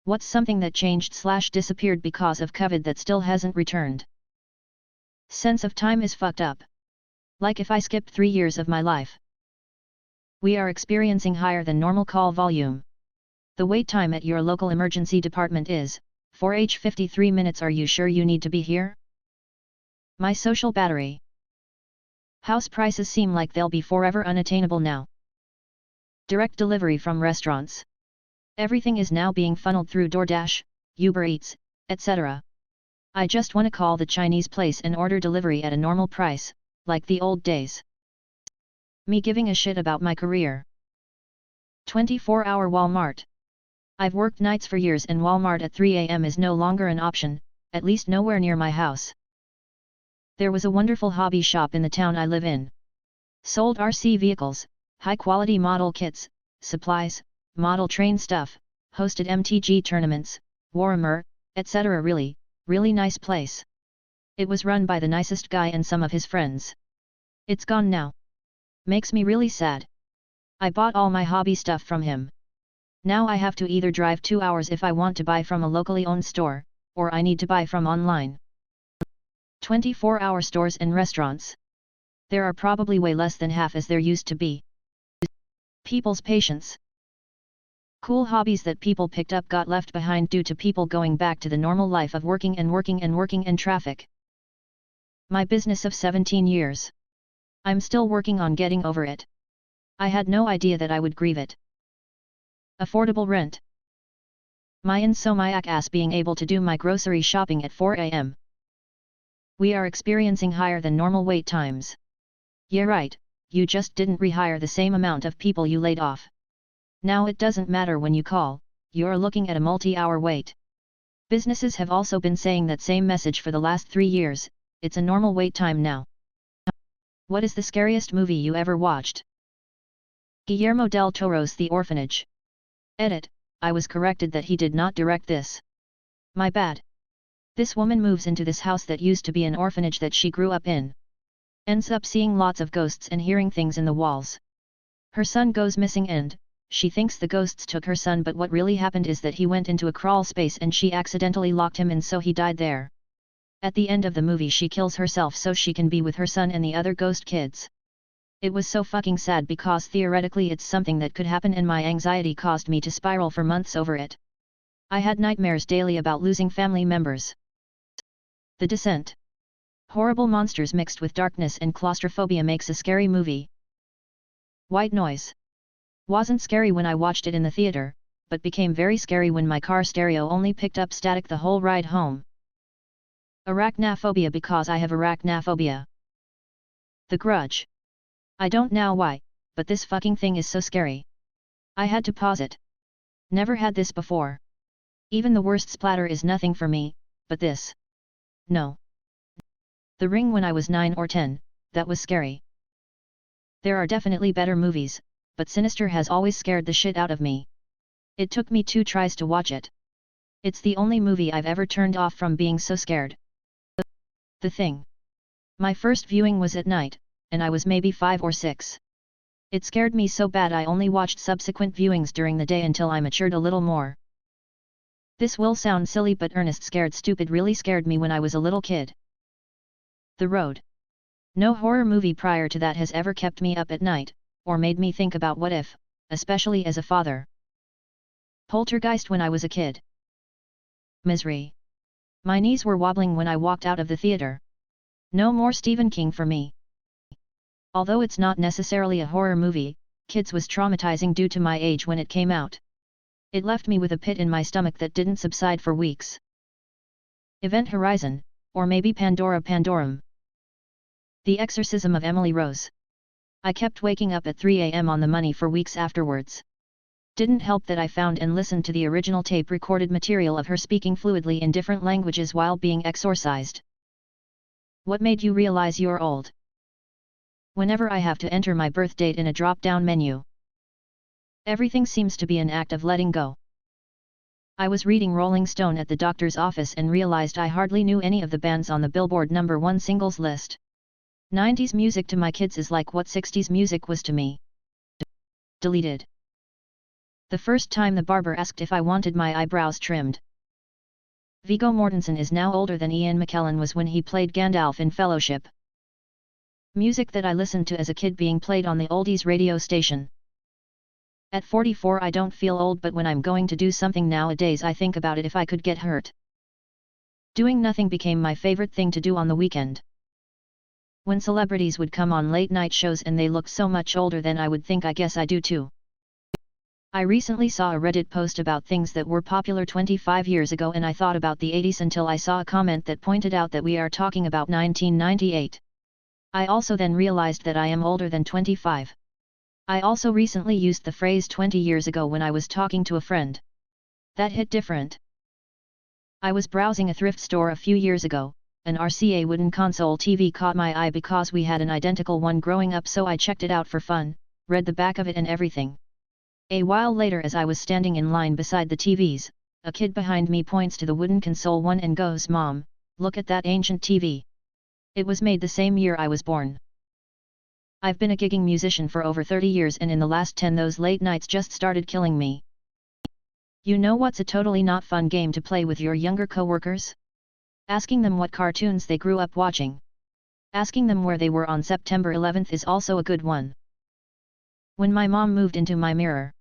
What's something that changed/disappeared because of COVID that still hasn't returned? Sense of time is fucked up. Like if I skipped 3 years of my life. We are experiencing higher than normal call volume. The wait time at your local emergency department is 4h53 minutes. Are you sure you need to be here? My social battery. House prices seem like they'll be forever unattainable now. Direct delivery from restaurants. Everything is now being funneled through DoorDash, Uber Eats, etc. I just want to call the Chinese place and order delivery at a normal price, like the old days. Me giving a shit about my career. 24-hour Walmart. I've worked nights for years and Walmart at 3 a.m. is no longer an option, at least nowhere near my house. There was a wonderful hobby shop in the town I live in. Sold RC vehicles, high-quality model kits, supplies, model train stuff, hosted MTG tournaments, Warhammer, etc. Really nice place. It was run by the nicest guy and some of his friends. It's gone now. Makes me really sad. I bought all my hobby stuff from him. Now I have to either drive 2 hours if I want to buy from a locally owned store, or I need to buy from online. 24-hour stores and restaurants. There are probably way less than half as there used to be. People's patience. Cool hobbies that people picked up got left behind due to people going back to the normal life of working in traffic. My business of 17 years. I'm still working on getting over it. I had no idea that I would grieve it. Affordable rent. My insomniac ass being able to do my grocery shopping at 4 a.m. We are experiencing higher than normal wait times. Yeah right, you just didn't rehire the same amount of people you laid off. Now it doesn't matter when you call, you're looking at a multi-hour wait. Businesses have also been saying that same message for the last 3 years, it's a normal wait time now. What is the scariest movie you ever watched? Guillermo del Toro's The Orphanage. Edit, I was corrected that he did not direct this. My bad. This woman moves into this house that used to be an orphanage that she grew up in. Ends up seeing lots of ghosts and hearing things in the walls. Her son goes missing and she thinks the ghosts took her son, but what really happened is that he went into a crawl space and she accidentally locked him in, so he died there. At the end of the movie she kills herself so she can be with her son and the other ghost kids. It was so fucking sad because theoretically it's something that could happen and my anxiety caused me to spiral for months over it. I had nightmares daily about losing family members. The Descent. Horrible monsters mixed with darkness and claustrophobia makes a scary movie. White Noise. Wasn't scary when I watched it in the theater, but became very scary when my car stereo only picked up static the whole ride home. Arachnophobia because I have arachnophobia. The Grudge. I don't know why, but this fucking thing is so scary. I had to pause it. Never had this before. Even the worst splatter is nothing for me, but this. No. The Ring when I was 9 or 10, that was scary. There are definitely better movies, but Sinister has always scared the shit out of me. It took me 2 tries to watch it. It's the only movie I've ever turned off from being so scared. The Thing. My first viewing was at night, and I was maybe 5 or 6. It scared me so bad I only watched subsequent viewings during the day until I matured a little more. This will sound silly, but Ernest Scared Stupid really scared me when I was a little kid. The Road. No horror movie prior to that has ever kept me up at night, or made me think about what if, especially as a father. Poltergeist when I was a kid. Misery. My knees were wobbling when I walked out of the theater. No more Stephen King for me. Although it's not necessarily a horror movie, Kids was traumatizing due to my age when it came out. It left me with a pit in my stomach that didn't subside for weeks. Event Horizon, or maybe Pandora Pandorum. The Exorcism of Emily Rose. I kept waking up at 3 a.m. on the money for weeks afterwards. Didn't help that I found and listened to the original tape-recorded material of her speaking fluidly in different languages while being exorcised. What made you realize you're old? Whenever I have to enter my birth date in a drop-down menu. Everything seems to be an act of letting go. I was reading Rolling Stone at the doctor's office and realized I hardly knew any of the bands on the Billboard #1 singles list. 90s music to my kids is like what 60s music was to me. Deleted. The first time the barber asked if I wanted my eyebrows trimmed. Viggo Mortensen is now older than Ian McKellen was when he played Gandalf in Fellowship. Music that I listened to as a kid being played on the oldies radio station. At 44 I don't feel old, but when I'm going to do something nowadays I think about it if I could get hurt. Doing nothing became my favorite thing to do on the weekend. When celebrities would come on late night shows and they looked so much older than I would think, I guess I do too. I recently saw a Reddit post about things that were popular 25 years ago and I thought about the 80s until I saw a comment that pointed out that we are talking about 1998. I also then realized that I am older than 25. I also recently used the phrase 20 years ago when I was talking to a friend. That hit different. I was browsing a thrift store a few years ago. An RCA wooden console TV caught my eye because we had an identical one growing up, so I checked it out for fun, read the back of it and everything. A while later, as I was standing in line beside the TVs, a kid behind me points to the wooden console one and goes, "Mom, look at that ancient TV. It was made the same year I was born." I've been a gigging musician for over 30 years and in the last 10 those late nights just started killing me. You know what's a totally not fun game to play with your younger coworkers? Asking them what cartoons they grew up watching. Asking them where they were on September 11th is also a good one. When my mom moved into my mirror,